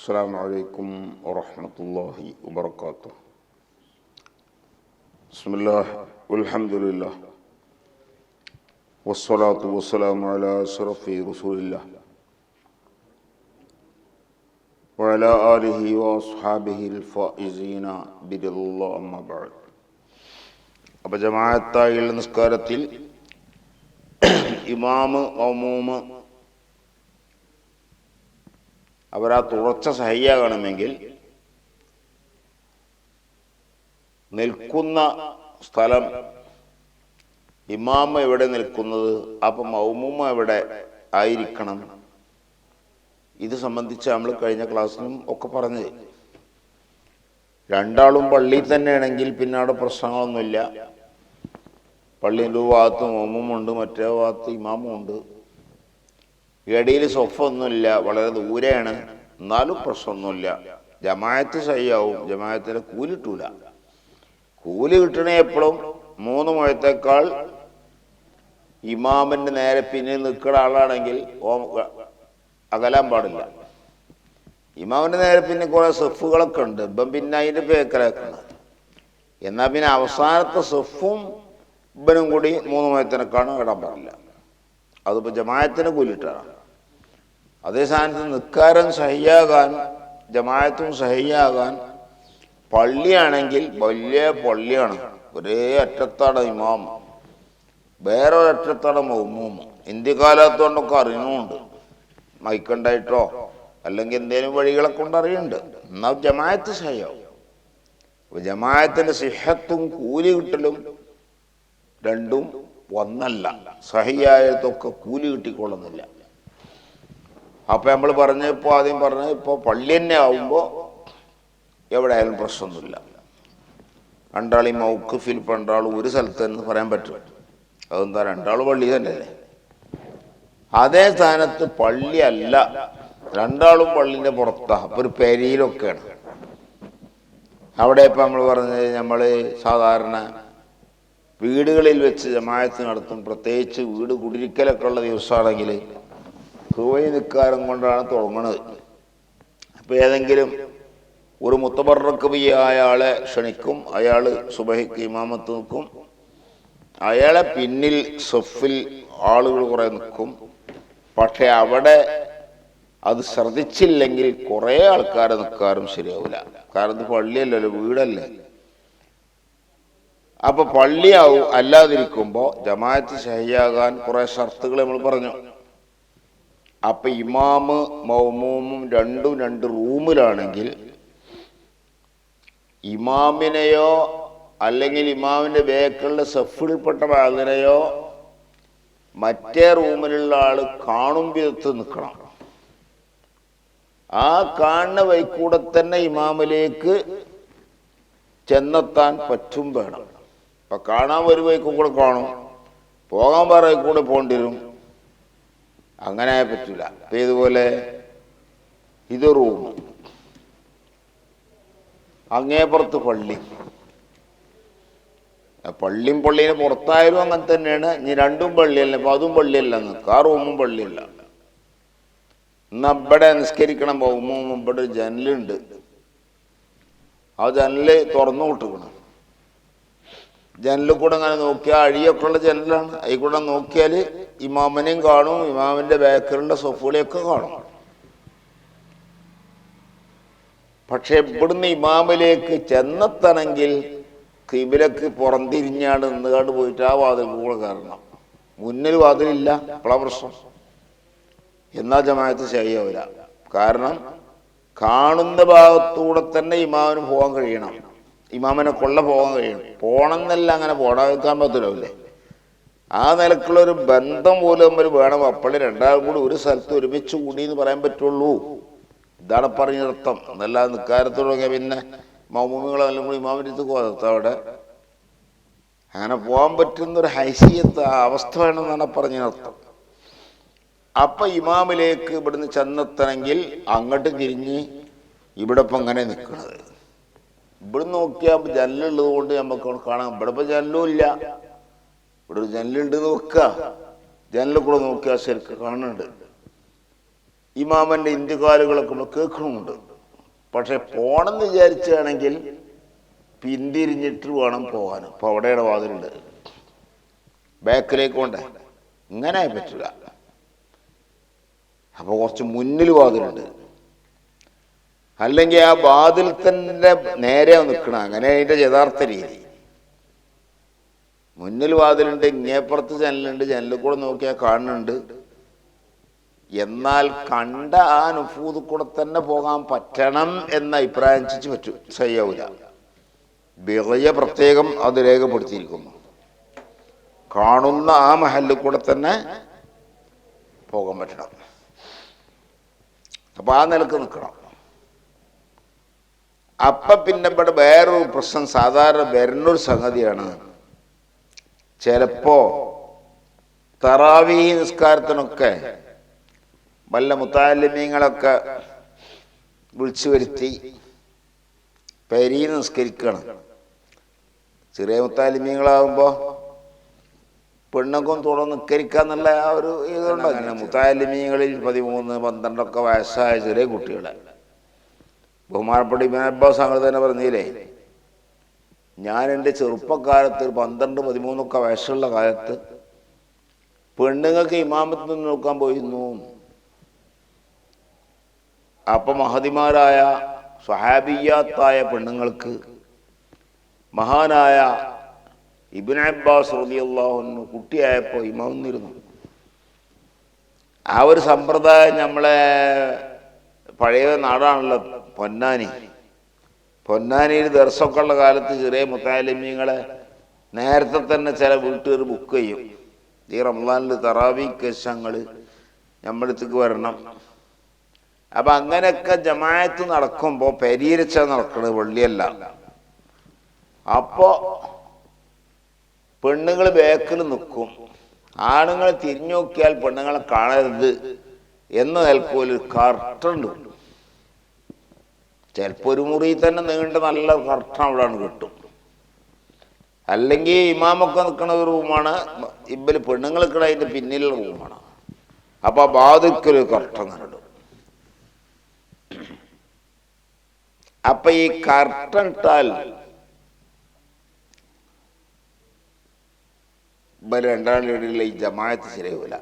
السلام عليكم ورحمة الله وبركاته. بسم الله والحمد لله والصلاة والسلام على أشرف رسول الله وعلى آله وأصحابه الفائزين برضا الله أما بعد. അപ്പോൾ ജമാഅത്തായുള്ള നിസ്കാരത്തിൽ ഇമാമ് മഅ്മൂമ് അവരാ തുടർച്ച സഹിയാകണമെങ്കിൽ നിൽക്കുന്ന സ്ഥലം ഇമാമ എവിടെ നിൽക്കുന്നത്, അപ്പം മഅ്മൂമ എവിടെ ആയിരിക്കണം, ഇത് സംബന്ധിച്ച് നമ്മൾ കഴിഞ്ഞ ക്ലാസ്സിലും ഒക്കെ പറഞ്ഞത്. രണ്ടാളും പള്ളിയിൽ തന്നെയാണെങ്കിൽ പിന്നെ അവിടെ പ്രശ്നങ്ങളൊന്നുമില്ല. പള്ളീൻ്റെ ഭാഗത്ത് മഅ്മൂമുണ്ട്, മറ്റേ ഭാഗത്ത് ഇമാമുണ്ട്, ഇടയിൽ സൊഫൊന്നുമില്ല, വളരെ ദൂരെയാണ്, എന്നാലും പ്രശ്നമൊന്നുമില്ല. ജമാഅത്ത് സഹിയാവും, ജമാഅത്തിന് കൂലി കിട്ടൂല. കൂലി കിട്ടണേ എപ്പോഴും 3 മുഴത്തേക്കാൾ ഇമാമിൻ്റെ നേരെ പിന്നിൽ നിൽക്കുന്ന ആളാണെങ്കിൽ അകലാൻ പാടില്ല. ഇമാമിൻ്റെ നേരെ പിന്നെ കുറേ സെഫുകളൊക്കെ ഉണ്ട്, ഇപ്പം പിന്നെ അതിൻ്റെ പേക്കലാക്കുന്നത്. എന്നാൽ പിന്നെ അവസാനത്തെ സെഫും ഇവനും കൂടി 3 മുഴത്തിനേക്കാളും ഇടാൻ പാടില്ല. അതിപ്പോൾ ജമാഅത്തിന് കൂലിട്ടാണ്. അതേ സ്ഥാനത്ത് നിൽക്കാരൻ സഹിയാകാൻ, ജമാഅത്തും സഹിയാകാൻ പള്ളിയാണെങ്കിൽ വലിയ പള്ളിയാണ്, ഒരേ അറ്റത്താണ് ഇമാം, വേറെ ഒരറ്റത്താണ് മഅ്മൂം. ഇന്ത്യക്കാലത്തുകൊണ്ടൊക്കെ അറിയുന്നുമുണ്ട്, മൈക്കുണ്ടായിട്ടോ അല്ലെങ്കിൽ എന്തെങ്കിലും വഴികളൊക്കെ കൊണ്ട് അറിയുന്നുണ്ട്. എന്നാൽ ജമാഅത്ത് സഹിയാവും. അപ്പോൾ ജമാഅത്തിൻ്റെ സിഹത്തും കൂലി കിട്ടലും രണ്ടും ഒന്നല്ല. സഹിയായതൊക്കെ കൂലി കിട്ടിക്കൊള്ളുന്നില്ല. അപ്പം നമ്മൾ ആദ്യം പറഞ്ഞ് ഇപ്പോൾ പള്ളി തന്നെ ആവുമ്പോൾ എവിടെ ആയാലും പ്രശ്നമൊന്നുമില്ല. രണ്ടാളീ മൗഖിഫിൽ രണ്ടാളും ഒരു സ്ഥലത്ത് എന്ന് പറയാൻ പറ്റും. അതെന്താ, രണ്ടാൾ പള്ളി തന്നെയല്ലേ. അതേ സ്ഥാനത്ത് പള്ളി അല്ല, രണ്ടാളും പള്ളിൻ്റെ പുറത്താണ്, അപ്പോൾ ഒരു പെരിയിലൊക്കെയാണ്. അവിടെ ഇപ്പം നമ്മൾ പറഞ്ഞത്, നമ്മൾ സാധാരണ വീടുകളിൽ വെച്ച് ജമാഅത്ത് നടത്തും. പ്രത്യേകിച്ച് വീട് കുടിരിക്കലൊക്കെ ഉള്ള ദിവസമാണെങ്കിൽ ഹുവൈ നിക്കാരം കൊണ്ടാണ് തുടങ്ങുന്നത്. അപ്പോൾ ഏതെങ്കിലും ഒരു മുത്തബറക്കബിയായ ആളെ ക്ഷണിക്കും, അയാൾ സുബഹിക്ക് ഇമാമത്ത് നിൽക്കും, അയാളെ പിന്നിൽ സഫിൽ ആളുകൾ കുറേ നിൽക്കും. പക്ഷെ അവിടെ അത് ശ്രദ്ധിച്ചില്ലെങ്കിൽ കുറേ ആൾക്കാരെ നിൽക്കാറും ശരിയാവില്ല. കാരണം ഇത് പള്ളിയല്ലല്ലോ, വീടല്ലേ. അപ്പൊ പള്ളിയാവും. അല്ലാതിരിക്കുമ്പോൾ ജമാഅത്ത് സഹിയാകാൻ കുറെ ഷർത്തുകൾ നമ്മൾ പറഞ്ഞു. അപ്പൊ ഇമാമ് മഅ്മൂമും രണ്ടും 2 റൂമിലാണെങ്കിൽ ഇമാമിനെയോ അല്ലെങ്കിൽ ഇമാമിന്റെ ബേക്കുള്ള സഫിൽപ്പെട്ട ഭാഗത്തിനെയോ മറ്റേ റൂമിലുള്ള ആള് കാണും വിധത്ത് നിൽക്കണം. ആ കാണുന്ന വഴിക്കൂടെ തന്നെ ഇമാമിലേക്ക് ചെന്നെത്താൻ പറ്റും വേണം. അപ്പൊ കാണാൻ ഒരു വഴിക്കും കൂടെ കാണും, പോകാൻ വേറെ കൂടെ പോകേണ്ടി വരും. അങ്ങനെ പറ്റൂല. അപ്പൊ ഇതുപോലെ ഇത് റൂം, അങ്ങേപ്പുറത്ത് പള്ളി. പള്ളിയും പള്ളിന് പുറത്തായാലും അങ്ങനെ തന്നെയാണ്. ഇനി രണ്ടും പള്ളിയല്ല, അപ്പൊ അതും പള്ളിയല്ല, നിൽക്കുക ആ റൂമും പള്ളിയല്ല. എന്നാ ഇവിടെ നിസ്കരിക്കണം പോകുമ്പോൾ ഇവിടെ ഒരു ജനലുണ്ട്, ആ ജനല് തുറന്നു വിട്ടുക്കണം. ജനലിൽ കൂടെ അങ്ങനെ നോക്കിയാൽ അഴിയൊക്കെ ഉള്ള ജനലാണ്, അതിൽ കൂടെ നോക്കിയാൽ ഇമാമിനെയും കാണും, ഇമാമിന്റെ ബാക്കിലുള്ള സൊഫുകളെയൊക്കെ കാണും. പക്ഷെ ഇവിടുന്ന് ഇമാമിലേക്ക് ചെന്നെത്തണമെങ്കിൽ കിബിലക്ക് പുറംതിരിഞ്ഞാണ് നിന്നുകാണ്ട് പോയിട്ട് ആ വാതിൽ കൂടെ കയറണം. മുന്നിൽ വാതിലില്ല, അപ്പോഴാ പ്രശ്നം. എന്നാ ജമാഅത്ത് ശരിയാവില്ല. കാരണം കാണുന്ന ഭാഗത്തൂടെ തന്നെ ഇമാമിന് പോകാൻ കഴിയണം, ഇമാമിനെ കൊള്ള പോകാൻ കഴിയണം. പോണമെന്നല്ല, അങ്ങനെ പോടാക്കാൻ പറ്റില്ലേ. ആ നിലക്കുള്ളൊരു ബന്ധം പോലും നമ്മൾ വേണം. അപ്പോഴേ രണ്ടാളും കൂടി ഒരു സ്ഥലത്ത് ഒരുമിച്ച് കൂടി എന്ന് പറയാൻ പറ്റുള്ളൂ. ഇതാണ് പറഞ്ഞർത്ഥം. എന്നല്ല നിക്കാരത്തോടെ പിന്നെ മഅ്മൂമുകളെല്ലാം കൂടി ഇമാമിൻ്റെ അടുത്ത് അവിടെ അങ്ങനെ പോകാൻ പറ്റുന്നൊരു ഹൈസിയത്ത് അവസ്ഥ വേണമെന്നാണ് പറഞ്ഞർത്ഥം. അപ്പൊ ഇമാമിലേക്ക് ഇവിടുന്ന് ചെന്നെത്തണമെങ്കിൽ അങ്ങോട്ട് തിരിഞ്ഞ് ഇവിടെ ഇപ്പം അങ്ങനെ നിൽക്കണത്. ഇവിടെ നോക്കിയാൽ ജനലുള്ളത് കൊണ്ട് നമുക്ക് കാണാം. ഇവിടെ ഇപ്പം ജനലും ഇല്ല, ഇവിടെ ഒരു ജനലുണ്ട് നോക്കുക, ജനലിൽ കൂടെ നോക്കിയാൽ ശരിക്കും കാണുന്നുണ്ട്. ഇമാമന്റെ ഇന്ത്യക്കാലുകളൊക്കെ നമ്മൾ കേൾക്കണമുണ്ട്. പക്ഷെ പോണെന്ന് വിചാരിച്ചാണെങ്കിൽ പിന്തിരിഞ്ഞിട്ട് വേണം പോകാൻ. ഇപ്പൊ അവിടെയാണ് വാതിലുണ്ട്, ബാക്കിലേക്ക് കൊണ്ട് ഇങ്ങനെ പറ്റില്ല. അപ്പൊ കുറച്ച് മുന്നിൽ വാതിലുണ്ട്, അല്ലെങ്കിൽ ആ വാതിൽ തന്നെ നേരെ നിൽക്കണം. അങ്ങനെ അതിന്റെ യഥാർത്ഥ രീതി. മുന്നിൽ വാതിലുണ്ട്, ഇങ്ങേപ്പുറത്ത് ജനലുണ്ട്, ജനലിൽ കൂടെ നോക്കിയാൽ കാണുന്നുണ്ട്. എന്നാൽ കണ്ട ആ നുഫൂദ് കൂടെ തന്നെ പോകാൻ പറ്റണം എന്ന അഭിപ്രായം പറ്റും, ശരിയാവില്ല. ബിഗയ പ്രത്യേകം അത് രേഖപ്പെടുത്തിയിരിക്കുന്നു. കാണുന്ന ആ മഹലിൽ കൂടെ തന്നെ പോകാൻ പറ്റണം. അപ്പൊ ആ നിലക്ക് നിൽക്കണം. അപ്പൊ പിന്നെ ഇവിടെ വേറൊരു പ്രശ്നം സാധാരണ വരുന്നൊരു സംഗതിയാണ്. ചിലപ്പോ തറാവീഹ് നിസ്കാരത്തിനൊക്കെ വല്ല മുത്താലിമീങ്ങളൊക്കെ വിളിച്ചു വരുത്തി പെരീന്ന് നിസ്കരിക്കണം. ചെറിയ മുത്താലിമീങ്ങളാകുമ്പോ പെണ്ണുക്കും തുടർന്ന് നിസ്കരിക്കാന്നുള്ള ആ ഒരു ഇതുണ്ട്. അങ്ങനെ മുത്താലിമീങ്ങളിൽ 13, 12 വയസ്സായ ചെറിയ കുട്ടികളെ ബഹുമാനപ്പെട്ട ഇബ്നു അബ്ബാസ് അങ്ങനെ തന്നെ പറഞ്ഞില്ലേ, ഞാൻ എൻ്റെ ചെറുപ്പക്കാലത്ത് 12, 13 വയസ്സുള്ള കാലത്ത് പെണ്ണുങ്ങൾക്ക് ഇമാമത്ത് നിന്ന് നോക്കാൻ പോയിരുന്നു. അപ്പൊ മഹദിമാരായ സ്വഹാബിയാത്തായ പെണ്ണുങ്ങൾക്ക് മഹാനായ ഇബ്നു അബ്ബാസ് റളിയല്ലാഹു അൻഹു കുട്ടിയായപ്പോൾ ഇമാമിരുന്നു. ആ ഒരു സമ്പ്രദായം നമ്മളെ പഴയ നാടാണല്ലോ പൊന്നാനി. പൊന്നാനിയിൽ ദർസൊക്കെ ഉള്ള കാലത്ത് ചെറിയ മുത്താലിമീങ്ങളെ നേരത്തെ തന്നെ ചില വീട്ടുകാർ ബുക്ക് ചെയ്യും. ഈ റമദാനിൽ തറാവീഹ് കേശങ്ങൾ നമ്മുടെ അടുത്തേക്ക് വരണം. അപ്പൊ അങ്ങനെയൊക്കെ ജമാഅത്ത് നടക്കുമ്പോ പെരീരച്ച നടക്കണത് വെള്ളിയല്ല. അപ്പോ പെണ്ണുങ്ങൾ ബാക്കിൽ നിൽക്കും, ആണുങ്ങൾ തിരിഞ്ഞു നോക്കിയാൽ പെണ്ണുങ്ങളെ കാണരുത് എന്ന് നിൽക്കൊരു കർട്ടുണ്ട്. ചിലപ്പോ ഒരു മുറി തന്നെ നീണ്ട നല്ല കർട്ടൻ അവിടെയാണ് കിട്ടും. അല്ലെങ്കിൽ ഇമാമൊക്കെ നിൽക്കുന്ന ഒരു റൂമാണ്, ഇവര് പെണ്ണുങ്ങൾ നിൽക്കണ അതിന്റെ പിന്നിലുള്ള റൂമാണ്. അപ്പൊ ആ വാതിൽക്കൊരു കർട്ടൻ കണ്ടു. അപ്പൊ ഈ കർട്ടൻ ഇട്ടാൽ ഇവര് രണ്ടാളിലുള്ള ഈ ജമാഅത്ത് ശരിയാവില്ല.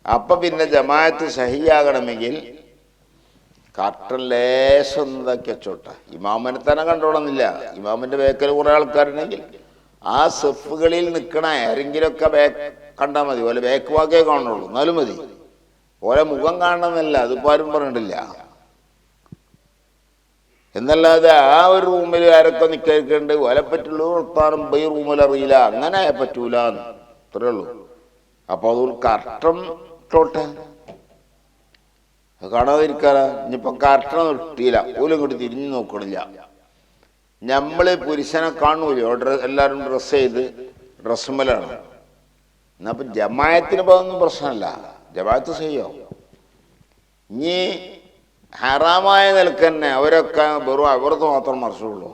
അപ്പൊ പിന്നെ ജമാഅത്ത് സഹിയാകണമെങ്കിൽ കർട്ടൻ ലേശം ഇതാക്കി വെച്ചോട്ടെ. ഇമാമിനെ തന്നെ കണ്ടോണമെന്നില്ല. ഇമാമിന്റെ ബേക്കൽ കുറെ ആൾക്കാരുണ്ടെങ്കിൽ ആ സെഫുകളിൽ നിൽക്കണ ആരെങ്കിലുമൊക്കെ കണ്ടാൽ മതി. ഓലെ ബേക്ക് വാക്കേ കാണുള്ളൂ, എന്നാലും മതി. ഓരോ മുഖം കാണണമെന്നല്ല, അതിപ്പോ ആരും പറഞ്ഞിട്ടില്ല. എന്നല്ലാതെ ആ ഒരു റൂമിൽ ആരൊക്കെ നിൽക്കേണ്ട ഓലെപ്പറ്റുള്ള വർത്താനം ഈ റൂമിൽ അറിയില്ല, അങ്ങനെ പറ്റൂല, അത്രേ ഉള്ളൂ. അപ്പൊ അതുകൊണ്ട് കർട്ടൻ ഇട്ടോട്ടെ, കാണാതിരിക്കാനാ. ഇനിയിപ്പൊ കർട്ടൻ ഇട്ടില്ല, ഓലും ഇങ്ങോട്ട് തിരിഞ്ഞു നോക്കണില്ല. നമ്മള് പുരുഷനെ കാണൂലോ, എല്ലാരും ഡ്രസ് ചെയ്ത് ഡ്രസ്സുമ്മലാണ്. എന്നപ്പൊ ജമായത്തിന് പോകുന്ന പ്രശ്നമല്ല, ജമാഅത്ത് ചെയ്യോ. ഇനി ഹറാമായ നിലക്ക് തന്നെ അവരൊക്കെ വെറും അവർക്ക് മാത്രം മറിച്ചുള്ളൂ.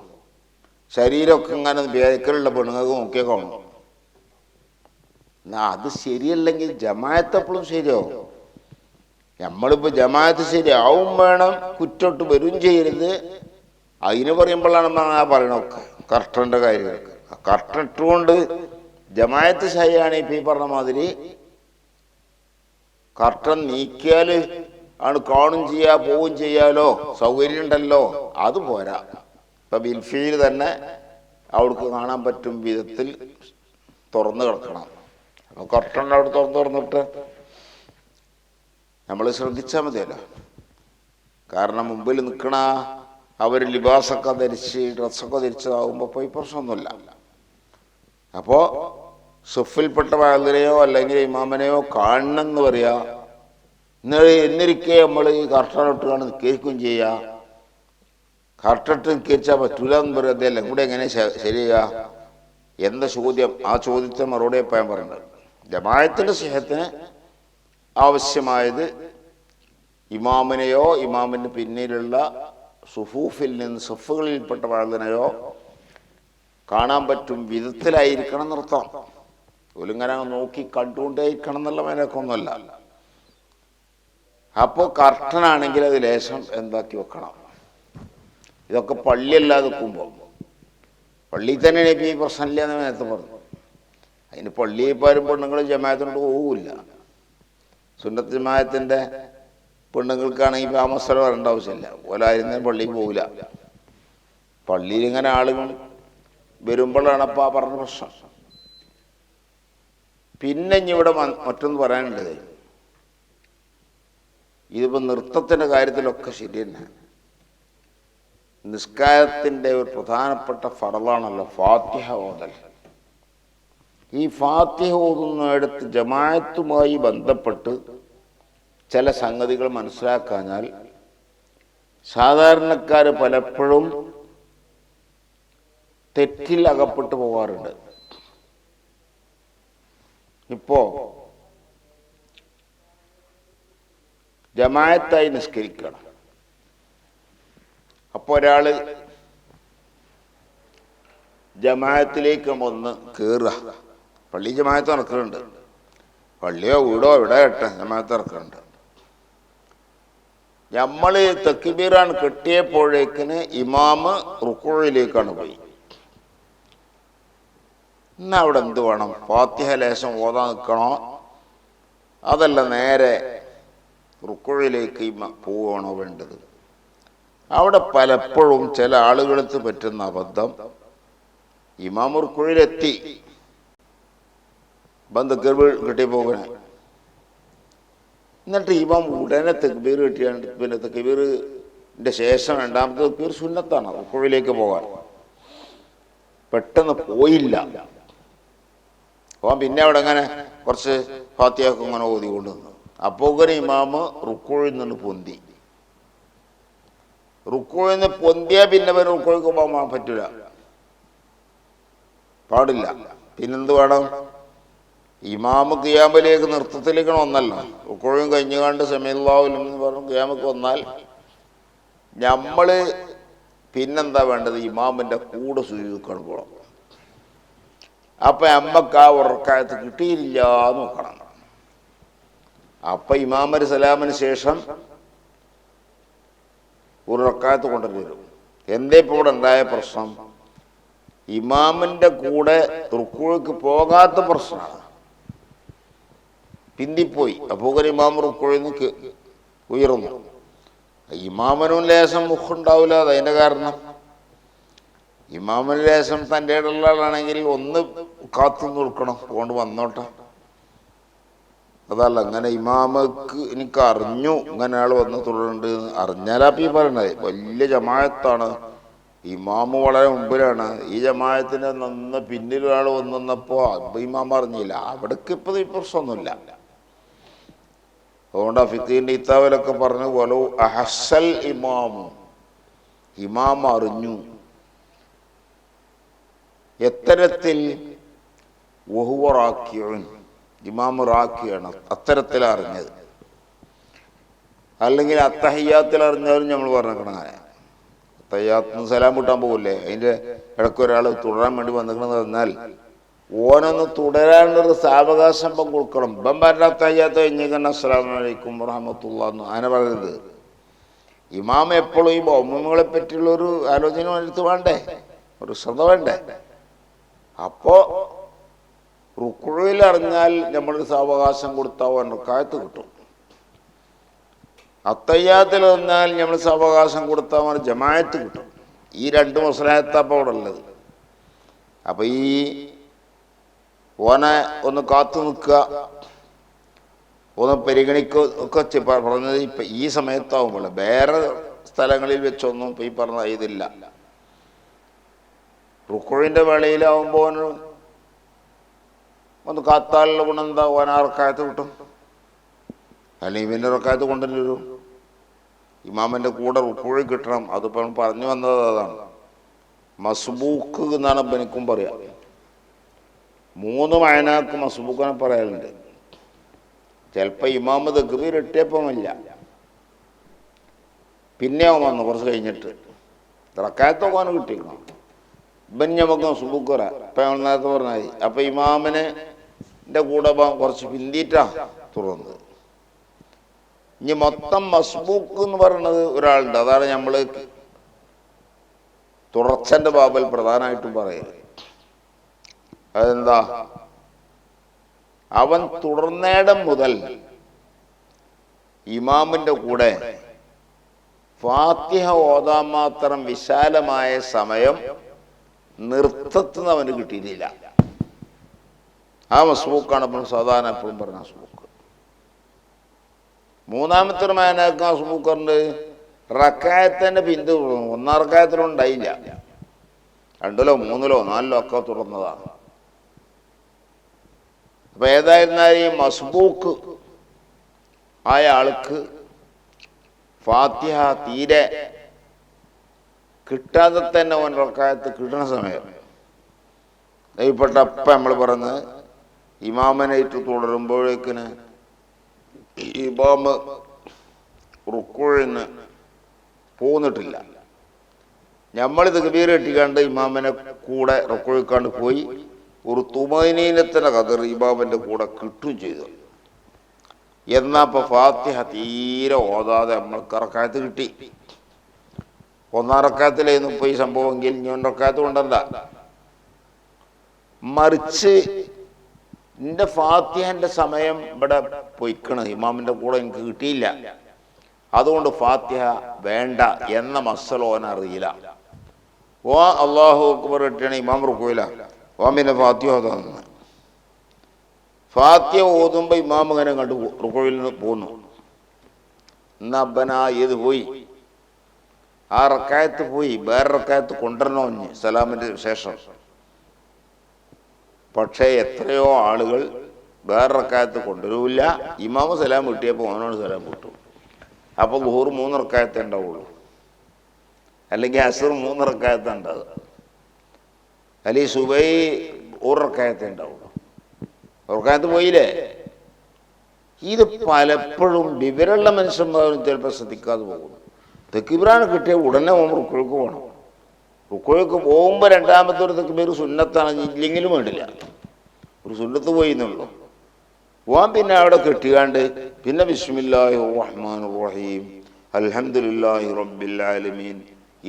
ശരീരമൊക്കെ ഇങ്ങനെ ബേക്കലുള്ള പെണ്ണുങ്ങൾക്ക് നോക്കിയാൽ കാണും. എന്നാ അത് ശരിയല്ലെങ്കിൽ ജമാഅത്ത് എപ്പോഴും ശരിയാവും. നമ്മളിപ്പോ ജമാഅത്ത് ശരിയാവും വേണം, കുറ്റോട്ട് വരും ചെയ്യരുത്. അതിന് പറയുമ്പോഴാണ് പറയണൊക്കെ കർട്ടന്റെ കാര്യങ്ങൾക്ക്. കർട്ടൻ ഇട്ടുകൊണ്ട് ജമാഅത്ത് ശരിയാണ്. ഇപ്പൊ ഈ പറഞ്ഞ മാതിരി കർട്ടൻ നീക്കിയാല് ആണ് കാണും ചെയ്യാ പോവും ചെയ്യാലോ, സൗകര്യം ഉണ്ടല്ലോ, അത് പോരാ. ഇപ്പൊ ബിൽഫിയിൽ തന്നെ അവിടേക്ക് കാണാൻ പറ്റും വിധത്തിൽ തുറന്നു കിടക്കണം. അപ്പൊ കർട്ടൻ അവിടെ തുറന്നിട്ട് നമ്മൾ ശ്രദ്ധിച്ചാൽ മതിയല്ലോ. കാരണം മുമ്പിൽ നിൽക്കണ അവർ ലിബാസൊക്കെ ധരിച്ച് ഡ്രസ്സൊക്കെ ധരിച്ചതാകുമ്പോ പോയി പ്രശ്നമൊന്നുമില്ല. അപ്പോ സുഫിൽപ്പെട്ട വാതിനെയോ അല്ലെങ്കിൽ ഇമാമനെയോ കാണണമെന്ന് പറയാ. എന്നിരിക്കെ നമ്മൾ ഈ കർട്ടനിട്ട് കാണും നിൽക്കുകയും ചെയ്യാ. കർട്ടനിട്ട് നിൽക്കാൻ പറ്റൂല എന്ന് പറയാം. അതെല്ലാം കൂടെ എങ്ങനെ ശരിയാ എന്ന ചോദ്യം, ആ ചോദ്യത്തെ മറുപടി ഇപ്പം ഞാൻ പറയുന്നത്. ജമാഅത്തിന്റെ സ്നേഹത്തിന് ആവശ്യമായത് ഇമാമിനെയോ ഇമാമിന് പിന്നിലുള്ള സുഫൂഫിൽ നിന്ന് സഫുകളിൽപ്പെട്ട വാതിനെയോ കാണാൻ പറ്റും വിധത്തിലായിരിക്കണം നിർത്താം. ഒലിങ്ങനെ നോക്കി കണ്ടുകൊണ്ടേയിരിക്കണം എന്നുള്ള മേനൊക്കൊന്നുമല്ല. അപ്പോൾ കർട്ടനാണെങ്കിൽ അത് ലേശം എന്താക്കി വെക്കണം. ഇതൊക്കെ പള്ളിയല്ലാതെ നിൽക്കുമ്പോൾ, പള്ളിയിൽ തന്നെ നബി ഈ പ്രശ്നമില്ല എന്ന് നേരത്തെ പറഞ്ഞു. അതിന് പള്ളിയിൽ പോലും പെണ്ണുങ്ങൾ ജമാഅത്തിനോട് പോകില്ല. സുന്നത്ത് ജമാഅത്തിൻ്റെ പെണ്ണുങ്ങൾക്കാണെങ്കിൽ ആ മസല വരേണ്ട ആവശ്യമില്ല. ഓലായിരുന്ന പള്ളിയിൽ പോകില്ല. പള്ളിയിൽ ഇങ്ങനെ ആളുകൾ വരുമ്പോഴാണ് അപ്പോൾ ആ പറഞ്ഞ പ്രശ്നം. പിന്നെ ഇനി ഇവിടെ മറ്റൊന്ന് പറയാനുള്ളത്, ഇതിപ്പോൾ നൃത്തത്തിൻ്റെ കാര്യത്തിലൊക്കെ ശരി തന്നെ. നിസ്കാരത്തിൻ്റെ ഒരു പ്രധാനപ്പെട്ട ഫറളാണല്ലോ ഫാത്തിഹ ഓതൽ. ഈ ഫാത്തിഹ ഓതുന്നിടത്ത് ജമാഅത്തുമായി ബന്ധപ്പെട്ട് ചില സംഗതികൾ മനസ്സിലാക്കാഞ്ഞാൽ സാധാരണക്കാർ പലപ്പോഴും തെറ്റിൽ അകപ്പെട്ടു പോകാറുണ്ട്. ഇപ്പോ ജമാഅത്തായി നിസ്കരിക്കണം. അപ്പോൾ ഒരാള് ജമാഅത്തിലേക്ക് വന്ന് കയറുക. പള്ളി ജമാഅത്ത് നടക്കുന്നുണ്ട്, പള്ളിയോ വീടോ എവിടെ കേട്ടെ ജമാഅത്ത് നടക്കുന്നുണ്ട്. നമ്മൾ തക്ബീറാണ് കെട്ടിയപ്പോഴേക്കിന് ഇമാമ് റുക്കൂഇലേക്കാണ് പോയി. ഇന്ന് അവിടെ എന്ത് വേണം? ഫാത്തിഹ ലേശം ഓതാൻ നിൽക്കണോ, അതല്ല നേരെ റുക്കൂഇലേക്ക് പോവുകയാണോ വേണ്ടത്? അവിടെ പലപ്പോഴും ചില ആളുകൾക്ക് പറ്റുന്ന അബദ്ധം, ഇമാം റുക്കൂഇലെത്തി തക്ബീർ കെട്ടി പോകണേ, എന്നിട്ട് ഇമാം ഉടനെ തക്ബീർ കെട്ടിയാണ്. പിന്നെ തക്ബീറിൻ്റെ ശേഷം രണ്ടാമത്തെ തക്ബീർ സുന്നത്താണ് റുക്കൂഇലേക്ക് പോകാൻ. പെട്ടെന്ന് പോയില്ല. അപ്പോൾ പിന്നെ അവിടെ അങ്ങനെ കുറച്ച് ഫാത്തിഹയൊക്കെ ഇങ്ങനെ ഓതിക്കൊണ്ട് നിന്നു. അപ്പോൾ ഇമാമ് റുക്കൂഇൽ നിന്ന് പൊന്തി. റുക്കൂഇൽ നിന്ന് പൊന്തിയാൽ പിന്നെ റുക്കൂഇലേക്ക് പോകാൻ പറ്റൂല, പാടില്ല. പിന്നെന്ത് വേണം? ഇമാമ് ഖിയാമിലേക്ക് നൃത്തത്തിലേക്ക് വന്നല്ലോ. റുക്കൂഉം കഴിഞ്ഞു കണ്ട് സമയല്ലാഹു എന്ന് പറഞ്ഞു ഖിയാമക്ക് വന്നാൽ നമ്മൾ പിന്നെന്താ വേണ്ടത്? ഇമാമിൻ്റെ കൂടെ സുജൂദിക്കാൻ പോകണം. അപ്പം അമ്മക്ക് ആ ഉറക്കായത്ത് കിട്ടിയില്ല നോക്കണം. അപ്പം ഇമാമൊരു സലാമിന് ശേഷം ഒരു റക്കായത്ത് കൊണ്ടുവരും. എന്തേ ഇപ്പോൾ ഇവിടെ ഉണ്ടായ പ്രശ്നം? ഇമാമിൻ്റെ കൂടെ റുക്കൂഇക്ക് പോകാത്ത പ്രശ്നമാണ്, പിന്തിപ്പോയി. അപ്പോൾ ഇമാം റുക്കൂഇൽ നിന്ന് ഉയർന്നു. ഇമാമനും ലേശം മുഖുണ്ടാവില്ല. അതതിൻ്റെ കാരണം ഇമാമിന് ലേശം തൻ്റെ ഇടമുള്ള ആളാണെങ്കിൽ ഒന്ന് കാത്തു നിൽക്കണം, കൊണ്ട് വന്നോട്ടെ. അതല്ല, അങ്ങനെ ഇമാമക്ക് എനിക്ക് അറിഞ്ഞു ഇങ്ങനെ ആൾ വന്ന് തുടരുന്നുണ്ട് അറിഞ്ഞാലാപ്പീ പറയണത്. വലിയ ജമാഅത്താണ്, ഇമാമ് വളരെ മുമ്പിലാണ്. ഈ ജമാഅത്തിന് നിന്ന് പിന്നിലൊരാൾ വന്നപ്പോൾ ഇമാം അറിഞ്ഞില്ല. അവിടേക്ക് ഇപ്പോൾ ഈ പ്രശ്നമൊന്നുമില്ല. അതുകൊണ്ട് ഫിഖിന്റെ ഇത്താവിലൊക്കെ പറഞ്ഞു, വലോ അഹസൽ ഇമാമു, ഇമാം അറിഞ്ഞു. എത്തരത്തിൽ? വഹുവ റാക്കിഉൻ, ഇമാം റാക്കിയാണ്, അത്തരത്തിൽ അറിഞ്ഞത്. അല്ലെങ്കിൽ അത്തഹിയ്യാത്തിൽ അറിഞ്ഞാലും നമ്മൾ പറഞ്ഞേക്കണം. അങ്ങനെ അത്തഹിയ്യാത്തിന് സലാം കിട്ടാൻ പോകില്ലേ, അതിൻ്റെ ഇടയ്ക്ക് ഒരാൾ തുടരാൻ വേണ്ടി വന്നിക്കണമെന്ന് പറഞ്ഞാൽ ഓനൊന്ന് തുടരാനൊരു സാവകാശം കൊടുക്കണം. ഇപ്പം പറഞ്ഞ അത്തഹിയ്യാത്ത് കഴിഞ്ഞേക്കാൻ അസ്സലാമു അലൈക്കും വറഹ്മത്തുള്ളാഹി എന്ന് അങ്ങനെ പറയുന്നത്. ഇമാം എപ്പോഴും ഈ ബൗമകളെ പറ്റിയുള്ളൊരു ആലോചന എടുത്ത് വേണ്ടേ, ഒരു ശ്രദ്ധ വേണ്ടേ? അപ്പോൾ റുക്കൂഇൽ അറിഞ്ഞാൽ നമ്മളൊരു സാവകാശം കൊടുത്താൽ റക്അത്ത് കിട്ടും. അത്തഹിയ്യാത്തിൽ അറിഞ്ഞാൽ നമ്മൾ സാവകാശം കൊടുത്താൽ ജമാഅത്ത് കിട്ടും. ഈ രണ്ട് മസ്ലഹത്താണ് അപ്പോൾ അവിടെ ഉള്ളത്. അപ്പം ഈ ഓനെ ഒന്ന് കാത്തു നിൽക്കുക, ഒന്ന് പരിഗണിക്കുക ഒക്കെ പറഞ്ഞത് ഇപ്പം ഈ സമയത്താവുമ്പോൾ. വേറെ സ്ഥലങ്ങളിൽ വെച്ചൊന്നും ഇപ്പം ഈ പറഞ്ഞ ഇതില്ല. റുക്കൂഇൻ്റെ വേളയിലാവുമ്പോൾ ഒന്ന് കാത്താലുള്ള ഗുണം എന്താ? ഓന റക്അത്ത് കിട്ടും. അല്ലെങ്കിൽ പിന്നെ റക്അത്ത് കൊണ്ടുവരും. ഇമാമിൻ്റെ കൂടെ റുക്കൂഇ കിട്ടണം. അതിപ്പം പറഞ്ഞു വന്നത് അതാണ്. മസ്ബൂക്ക് എന്നാണ് എനിക്കും പറയാം. 3 മഅനാക്ക് മസ്ബൂക്കിനെ പറയാറുണ്ട്. ചിലപ്പോൾ ഇമാമ് തക്ബീർ ഇട്ടിയപ്പമില്ല, പിന്നെ അവൻ വന്നു കുറച്ച് കഴിഞ്ഞിട്ട് റക്അത്തൊക്കെ അവന് കിട്ടിക്കണം. ഇവൻ നമുക്ക് മസ്ബൂക്ക് പറയാം. ഇപ്പം നേരത്തെ പറഞ്ഞാൽ മതി. അപ്പം ഇമാമിനെ കൂടെ കുറച്ച് പിന്തിയിട്ടാ തുറന്നത്. ഇനി മൊത്തം മസ്ബൂക്ക് എന്ന് പറയുന്നത് ഒരാളുണ്ട്. അതാണ് നമ്മൾ തുടർച്ചന്റെ ബാബൽ പ്രധാനമായിട്ടും പറയുന്നത്. അതെന്താ? അവൻ തുടർന്നേടം മുതൽ ഇമാമിന്റെ കൂടെ ഫാത്തിഹ ഓതാൻ മാത്രം വിശാലമായ സമയം നൃത്തത്തിന് അവന് കിട്ടിയിട്ടില്ല. ആ മസ്ബൂക്കാണ് നമ്മൾ സാധാരണ എപ്പോഴും പറഞ്ഞ മസ്ബൂക്ക്. മൂന്നാമത്തെ ഒരു മാനാക്ക് മസ്ബൂക്കുണ്ട്, റക്കായത്തിന്റെ പിന്തു ഒന്നാം റക്കായത്തിലും ഉണ്ടായില്ല, 2ലോ 3ലോ 4ലോ ഒക്കെ തുടർന്നതാണ്. അപ്പൊ ഏതായിരുന്നാലും ഈ മസ്ബൂക്ക് ആയ ആൾക്ക് ഫാത്തിഹ തീരെ കിട്ടാതെ തന്നെ ഓൻ റക്കായത്ത് കിട്ടുന്ന സമയം ഇപ്പെട്ടപ്പ നമ്മൾ പറഞ്ഞ് ഇമാമനായിട്ട് തുടരുമ്പോഴേക്കിന് ഇമാമ് റുക്കുഴിന് പോന്നിട്ടില്ല. നമ്മൾ തക്ബീർ കെട്ടിക്കാണ്ട് ഇമാമിനെ കൂടെ റുക്കുഴിക്കാണ്ട് പോയി ഒരു തുമനീനത്തിന്റെ കതിർ ഇമാമിന്റെ കൂടെ കിട്ടുകയും ചെയ്തു. എന്നാ ഇപ്പൊ ഫാത്തിഹ തീരെ ഓതാതെ നമ്മൾക്ക് റക്കായത്ത് കിട്ടി. ഒന്നാം റക്കായത്തിലായിരുന്നു ഇപ്പൊ ഈ സംഭവമെങ്കിൽ ഇനി റക്കായത്ത് കൊണ്ടല്ല, മറിച്ച് എന്റെ ഫാത്തിഹന്റെ സമയം ഇവിടെ പൊയ്ക്കണ്, ഇമാമിന്റെ കൂടെ എനിക്ക് കിട്ടിയില്ല, അതുകൊണ്ട് ഫാത്തിഹ വേണ്ട എന്ന മസല ഓൻ അറിയില്ല. ഓ അള്ളാഹു അക്ബർ ഇട്ടാണ് ഇമാം റുക്കുവില, ഓൻ പിന്നെ ഫാത്തിഹ ഓതാന്ന്. ഫാത്തിഹ ഓതുമ്പോ ഇമാം ഇങ്ങനെ കണ്ടു റുക്കുവിൽ നിന്ന് പോന്നു. എന്നാ അബ്ബന ഏത് പോയി, ആ റക്കായത്ത് പോയി, വേറെ റക്കായത്ത് കൊണ്ടുവരണോ സലാമിന്റെ ശേഷം. പക്ഷേ എത്രയോ ആളുകൾ വേറെ റക്കായത്ത് കൊണ്ടുവരില്ല, ഇമാമ സലാം കിട്ടിയപ്പോൾ ഓനോട് സലാം കിട്ടും. അപ്പൊ ളുഹൂർ 3 റക്കായത്തേ ഉണ്ടാവുള്ളൂ, അല്ലെങ്കിൽ അസർ 3 റക്കായത്ത് ഉണ്ടാവുക, അല്ലെങ്കിൽ സുബൈ 1 റക്കായത്തേ ഉണ്ടാവുള്ളൂ. റക്കായത്ത് പോയില്ലേ. ഇത് പലപ്പോഴും വിവരമുള്ള മനുഷ്യന്മാരും ചിലപ്പോൾ ശ്രദ്ധിക്കാതെ പോകുന്നു. തെക്കിബ്രാൻ കിട്ടിയ ഉടനെ റുക്കുഴക്ക് പോകണം. റുക്കുഴക്ക് പോകുമ്പോൾ രണ്ടാമത്തെ ഒരു തെക്കുബീർ സുന്നത്താണ്, ഇല്ലെങ്കിലും വേണ്ടില്ല, ഒരു സുന്നത്ത് പോയി എന്നുള്ളൂ. പോവാൻ പിന്നെ അവിടെ കെട്ടിയാണ്ട് പിന്നെ ബിസ്മില്ലാഹിർ റഹ്മാനിർ റഹീം അൽഹംദുലില്ലാഹി റബ്ബിൽ ആലമീൻ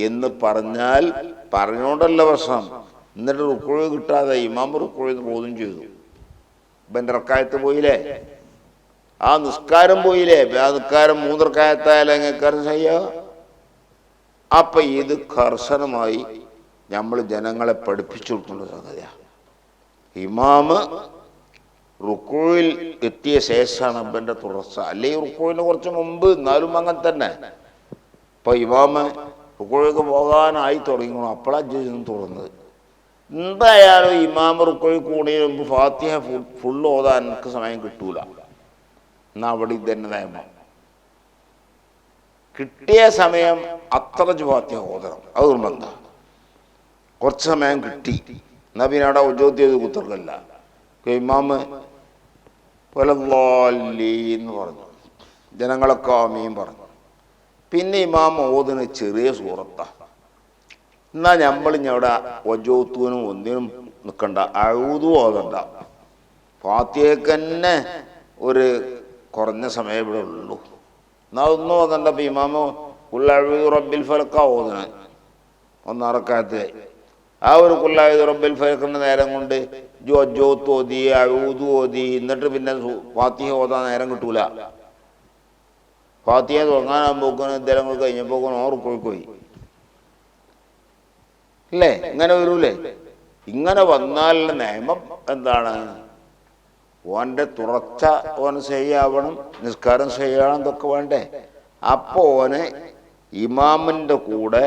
എന്ന് പറഞ്ഞാൽ പറഞ്ഞോണ്ടല്ല പ്രശ്നം. എന്നിട്ട് റുക്കുഴ കിട്ടാതെ ഇമാം റുക്കുഴ പോകുകയും ചെയ്തു. ഇവന്റെ റക്കായത്ത് പോയില്ലേ, ആ നിസ്കാരം പോയില്ലേ. ആ നിസ്കാരം 3 റക്കായത്തായാലും എങ്ങനെ ചെയ്യാ? അപ്പൊ ഇത് കർശനമായി നമ്മൾ ജനങ്ങളെ പഠിപ്പിച്ചു കൊടുക്കുന്ന സംഗതിയാണ്. ഇമാമ് റുക്കുവിൽ എത്തിയ ശേഷമാണ് അബ്ബന്റെ തുടർച്ച, അല്ലെങ്കിൽ റുക്കുവിന് കുറച്ച് മുമ്പ്, എന്നാലും അങ്ങനെ തന്നെ. ഇപ്പൊ ഇമാമ് റുക്കുവിലേക്ക് പോകാനായി തുടങ്ങണം, അപ്പോഴാണ് ജീവിതം തുറന്നത്. എന്തായാലും ഇമാമ് റുക്കുവിൽ കൂടിയ മുമ്പ് ഫാത്തിഹ ഫുള്ള് ഓതാൻ എനിക്ക് സമയം കിട്ടൂല. എന്നാ അവിടെ ഇതന്നെ നിയമം. കിട്ടിയ സമയം അത്ര ഫാത്തിഹ ഓതണം, അത് നിർബന്ധം. കുറച്ച് സമയം കിട്ടി എന്നാ പിന്നെ അവിടെ ഉജോത്ത് ചെയ്ത് കുത്തർക്കല്ല. ഇമാമ് എന്ന് പറഞ്ഞു, ജനങ്ങളൊക്കെ ആമീൻ പറഞ്ഞു. പിന്നെ ഇമാം ഓതിന് ചെറിയ സൂറത്താ. എന്നാ നമ്മളിഞ്ഞ അവിടെ ഒജോത്തൂനും ഒന്നിനും നിൽക്കണ്ട, അഴുതും ഓതണ്ട, ഫാത്തിഹയ്ക്ക് തന്നെ ഒരു കുറഞ്ഞ സമയം ഇവിടെ ഉള്ളൂ. എന്നാ ഒന്നും ഓതണ്ട. ഇപ്പൊ ഇമാമ കുല്ലഅഊദു റബ്ബിൽ ഫലക്ക ഓതണം, 1 റക്അത്ത്. ആ ഒരു കുല്ലഅഊദു റബ്ബിൽ ഫലക്കിന്റെ നേരം കൊണ്ട് ഒജോത്ത് ഓതി, അഊദു ഓതി, എന്നിട്ട് പിന്നെ ഫാത്തിഹ ഓതാൻ നേരം കിട്ടൂല. ഫാത്തിഹ തുടങ്ങാനാകുമ്പോക്കും ഇദ്ദേഹം കഴിഞ്ഞപ്പോക്കും റുക്കുവിൽ അല്ലേ? ഇങ്ങനെ വരൂലേ? ഇങ്ങനെ വന്നാലുള്ള നിയമം എന്താണ്? ഓന്റെ തുടർച്ച ഓന് ചെയ്യാവണം, നിസ്കാരം ചെയ്യണം, ഇതൊക്കെ വേണ്ടേ? അപ്പോ ഓന് ഇമാമിന്റെ കൂടെ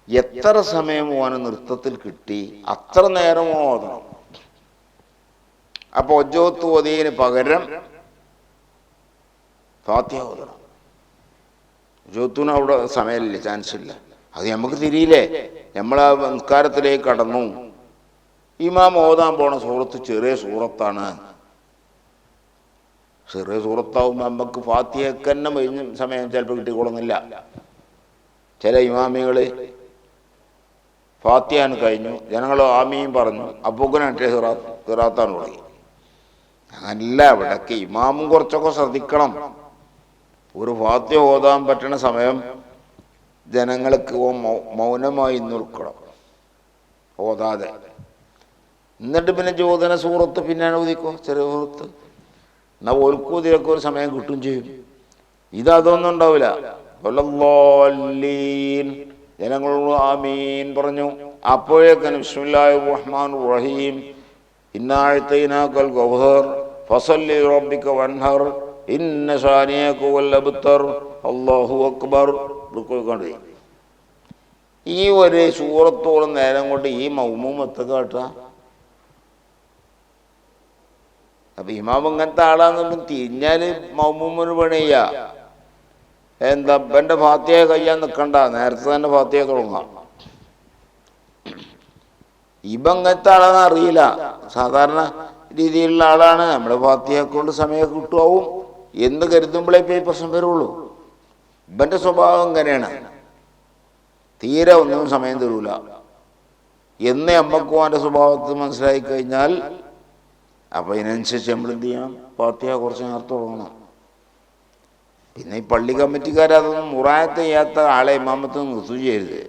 എത്ര സമയം ഓന് നൃത്തത്തിൽ കിട്ടി അത്ര നേരം ഓതണം. അപ്പൊ ഒജോത്ത് ഓതിയതിന് പകരം ഫാത്തിഹ ഓതണം. ഒജോത്തിന് അവിടെ സമയമില്ല, ചാൻസ് ഇല്ല. അത് നമുക്ക് തിരിയില്ലേ? നമ്മളാ നിസ്കാരത്തിലേക്ക് കടന്നു, ഇമാം ഓതാൻ പോണ സൂറത്ത് ചെറിയ സൂറത്താണ്. ചെറിയ സൂറത്താവുമ്പോൾ നമുക്ക് ഫാത്തിഹയ്ക്ക് തന്നെ കഴിഞ്ഞ സമയം ചിലപ്പോൾ കിട്ടിക്കൊള്ളുന്നില്ല. ചില ഇമാമികള് ഫാത്തിഹാൻ കഴിഞ്ഞു, ജനങ്ങൾ ആമീൻ പറഞ്ഞു, അപ്പൂക്കനാട്ടിയ സിറാത്താണ് തുടങ്ങി. അങ്ങനല്ല, ഇവിടൊക്കെ ഇമാമും കുറച്ചൊക്കെ ശ്രദ്ധിക്കണം. ഒരു ഫാത്തിഹ ഓതാൻ പറ്റണ സമയം ജനങ്ങൾക്ക് മൗനമായി നിൽക്കണം, ഓതാതെ. എന്നിട്ട് പിന്നെ ചോദന സൂറത്ത് പിന്നാണ് ഓതിക്കോ, ചെറിയ സൂറത്ത്. എന്നാൽ ഓൽക്കൂതിയൊക്കെ ഒരു സമയം കിട്ടും ചെയ്യും. ഇതൊന്നും ഉണ്ടാവില്ല. ജനങ്ങളോട് ആമീൻ പറഞ്ഞു. അപ്പോഴേക്കും ബിസ്മില്ലാഹിർ റഹ്മാനിർ റഹീം ഇന്നാ അഅ്തൈനാകൽ കൗസർ ഫസല്ലി റബ്ബിക വൻഹർ ഇന്ന ശാനിയക വൽ അബ്തർ അല്ലാഹു അക്ബർ. ഈ ഒരു സൂറത്തോളം നേരം കൊണ്ട് ഈ മൗമൂമത്ത് കാട്ടാ. അപ്പൊ ഇമാം ഇങ്ങനത്തെ ആളാന്നൊന്നും തിരിഞ്ഞാല് മൗമൂമിന് പണിയ. എന്താ എന്റെ ഫാത്തിഹ കഴിയാൻ നിൽക്കണ്ട, നേരത്തെ തന്നെ ഫാത്തിഹ തുടങ്ങാം. ഇങ്ങനത്തെ ആളാന്ന് അറിയില്ല, സാധാരണ രീതിയിലുള്ള ആളാണ്. നമ്മുടെ ഫാത്തിഹ കൊണ്ട് സമയം കിട്ടുമാവും എന്ന് കരുതുമ്പോഴേ ഈ പ്രശ്നം വരുള്ളൂ. ഇവന്റെ സ്വഭാവം ഇങ്ങനെയാണ്, തീരെ ഒന്നും സമയം തരൂല എന്ന് നമ്മക്കും അവന്റെ സ്വഭാവത്തിൽ മനസ്സിലായി കഴിഞ്ഞാൽ അപ്പൊ ഇതിനനുസരിച്ച് നമ്മൾ എന്ത് ചെയ്യണം, ഫാത്തിഹ കുറച്ച് നേരത്തെ തുടങ്ങണം. പിന്നെ ഈ പള്ളി കമ്മിറ്റിക്കാരതൊന്നും മുറായത്ത് ചെയ്യാത്ത ആളെ ഇമാമത്ത് നിർത്തുകയും ചെയ്യരുത്.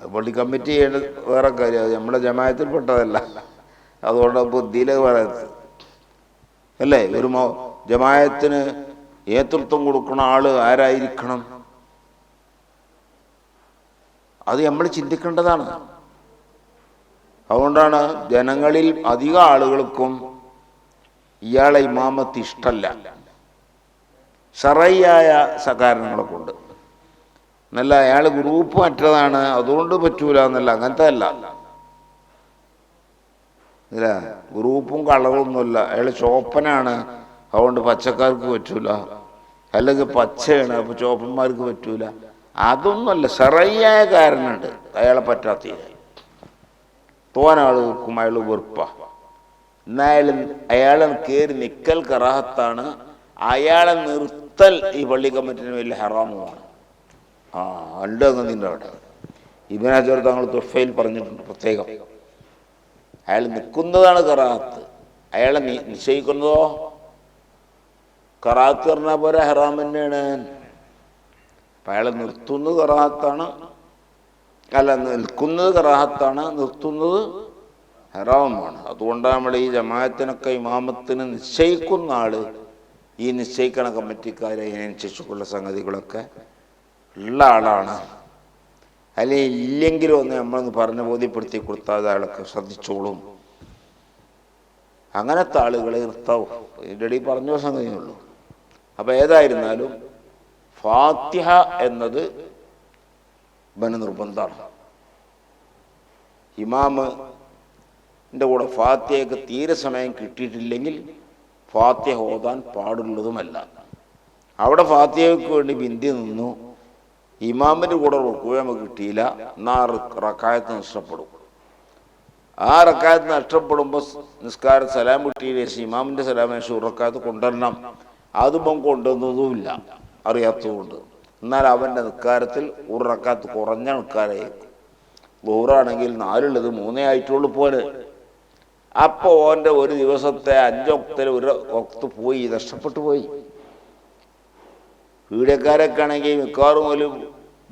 പള്ളി കമ്മിറ്റി ചെയ്യേണ്ടത് വേറെ കാര്യം, അത് നമ്മുടെ ജമാഅത്തിൽ പെട്ടതല്ല. അതുകൊണ്ട് ബുദ്ധിയിലെ പറയരുത് അല്ലേ. ഒരു ജമാഅത്തിന് നേതൃത്വം കൊടുക്കുന്ന ആള് ആരായിരിക്കണം, അത് നമ്മൾ ചിന്തിക്കേണ്ടതാണ്. അതുകൊണ്ടാണ് ജനങ്ങളിൽ അധിക ആളുകൾക്കും ഇയാളെ ഇമാമത്ത് ഇഷ്ടമല്ല, ശറഈയായ കാരണങ്ങളെ കൊണ്ട്. എന്നല്ല അയാൾ ഗ്രൂപ്പ് മറ്റതാണ് അതുകൊണ്ട് പറ്റൂല എന്നല്ല, അങ്ങനത്തെ അല്ല. ഇല്ല, ഗ്രൂപ്പും കളറൊന്നുമല്ല. അയാൾ ചോപ്പനാണ് അതുകൊണ്ട് പച്ചക്കാർക്ക് പറ്റൂല, അല്ലെങ്കിൽ പച്ചയാണ് അപ്പൊ ചോപ്പന്മാർക്ക് പറ്റൂല, അതൊന്നുമല്ല. ശറഈയായ കാരണമുണ്ട് അയാളെ പറ്റാത്ത. തോനാൾ വെക്കും അയാൾ വെറുപ്പ. എന്നായാലും അയാളെ കയറി നിക്കൽ കറാഹത്താണ്, അയാളെ നിർത്തൽ ഈ പള്ളി കമ്മിറ്റിന് വലിയ ഹറാമുമാണ്. ഉണ്ട് അങ്ങ് അവിടെ ഇബ്നു ഹജർ തങ്ങൾ തുഹ്ഫയിൽ പറഞ്ഞിട്ടുണ്ട് പ്രത്യേകം. അയാൾ നിൽക്കുന്നതാണ് കറാഹത്ത്, അയാളെ നിശ്ചയിക്കുന്നതോ കറാഹത്ത് പറഞ്ഞാൽ പോലെ ഹറാം തന്നെയാണ്. അപ്പം അയാളെ നിർത്തുന്നത് കറാഹത്താണ്, അല്ല നിൽക്കുന്നത് കറാഹത്താണ്, നിർത്തുന്നത് ഹറാമുമാണ്. അതുകൊണ്ടാണ് നമ്മൾ ഈ ജമാഅത്തിനൊക്കെ ഇമാമത്തിന് നിശ്ചയിക്കുന്ന ആള്, ഈ നിശ്ചയിക്കണ കമ്മിറ്റിക്കാരെ അതിനനുസരിച്ചുള്ള സംഗതികളൊക്കെ ഉള്ള ആളാണ്. അല്ലെങ്കിൽ ഇല്ലെങ്കിലും ഒന്ന് നമ്മളൊന്ന് പറഞ്ഞ് ബോധ്യപ്പെടുത്തി കൊടുത്താൽ അയാളൊക്കെ ശ്രദ്ധിച്ചോളും. അങ്ങനത്തെ ആളുകളെ നിർത്താവൂ. ഇതിൻ്റെ ഇടയിൽ പറഞ്ഞ സംഗതിയുള്ളൂ. അപ്പം ഏതായിരുന്നാലും ഫാത്തിഹ എന്നത് നിർബന്ധമാണ്. ഇമാമിൻ്റെ കൂടെ ഫാത്തിഹയ്ക്ക് തീരെ സമയം കിട്ടിയിട്ടില്ലെങ്കിൽ ഫാത്തിഹ ഓതാൻ പാടുള്ളതുമല്ല. അവിടെ ഫാത്തിഹയ്ക്ക് വേണ്ടി ബിന്ദി നിന്നു, ഇമാമിൻ്റെ കൂടെ റുക്കൂഅ് നമുക്ക് കിട്ടിയില്ല, എന്നാൽ റക്അത്ത് നഷ്ടപ്പെടും. ആ റക്അത്ത് നഷ്ടപ്പെടുമ്പോൾ നിസ്കാരം സലാം കിട്ടിയതിനു ശേഷം ഇമാമിൻ്റെ സലാമിന് ശേഷം റക്അത്ത് കൊണ്ടുവരണം. അതും കൊണ്ടുവന്നതുമില്ല അറിയാത്തതുകൊണ്ട്. എന്നാൽ അവൻ്റെ നിസ്കാരത്തിൽ ഒരു റക്അത്ത് കുറഞ്ഞ നിസ്കാരമായിരിക്കും. ളുഹറാണെങ്കിൽ 4 3 ആയിട്ടുള്ളൂ പോലെ. അപ്പോൾ ഓൻ്റെ ഒരു ദിവസത്തെ 5 വക്തിൽ ഒരു വക്ത് പോയി, നഷ്ടപ്പെട്ടു പോയി. പീഡിയക്കാരൊക്കെ ആണെങ്കിൽ മിക്കവാറും ഒരു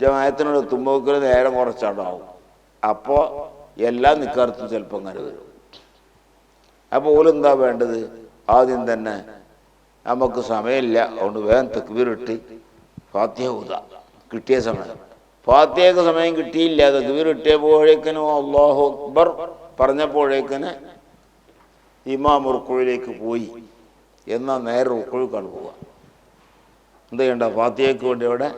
ജമാഅത്തിനോട് എത്തുമ്പോൾ നേരം കുറച്ചാണ്ടാവും. അപ്പോൾ എല്ലാ നിസ്കാരത്തും ചിലപ്പോൾ അങ്ങനെ വരും. അപ്പോൾ ഓലെന്താ വേണ്ടത്, ആദ്യം തന്നെ നമുക്ക് സമയമില്ല അതുകൊണ്ട് വേഗം തക്ബീർ ഇട്ട് ഫാത്തിഹ ഓതാം. കിട്ടിയ സമയം ഫാത്തിഹയ്ക്ക് സമയം കിട്ടിയില്ല, തക്ബീർ ഇട്ടിയപ്പോഴേക്കിനും അല്ലാഹു അക്ബർ പറഞ്ഞപ്പോഴേക്കിന് ഇമാം റുക്കൂഇലേക്ക് പോയി. എന്നാൽ നേരെ റുക്കൂഇക്കാണ് പോവുക. എന്ത് ചെയ്യണ്ട, ഫാത്തിഹയ്ക്ക് വേണ്ടി അവിടെ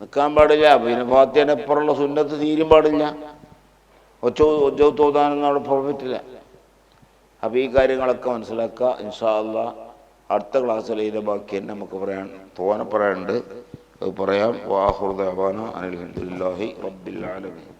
നിൽക്കാൻ പാടില്ല. പിന്നെ ഫാത്തിഹയുടെ അപ്പുറമുള്ള സുന്നത്ത് തീരും പാടില്ല, ഒച്ചോത്താനൊന്നും അവിടെ പോകാൻ പറ്റില്ല. അപ്പോൾ ഈ കാര്യങ്ങളൊക്കെ മനസ്സിലാക്കുക. ഇൻഷാ അല്ലാഹ് അടുത്ത ക്ലാസ്സിൽ ഇതിൻ്റെ ബാക്കി തന്നെ നമുക്ക് തോനെ പറയാനുണ്ട്, അത് പറയാം. വാ ആഖിറു ദഅ്വാനാ അനിൽ ഹംദുലില്ലാഹി റബ്ബിൽ ആലമീൻ.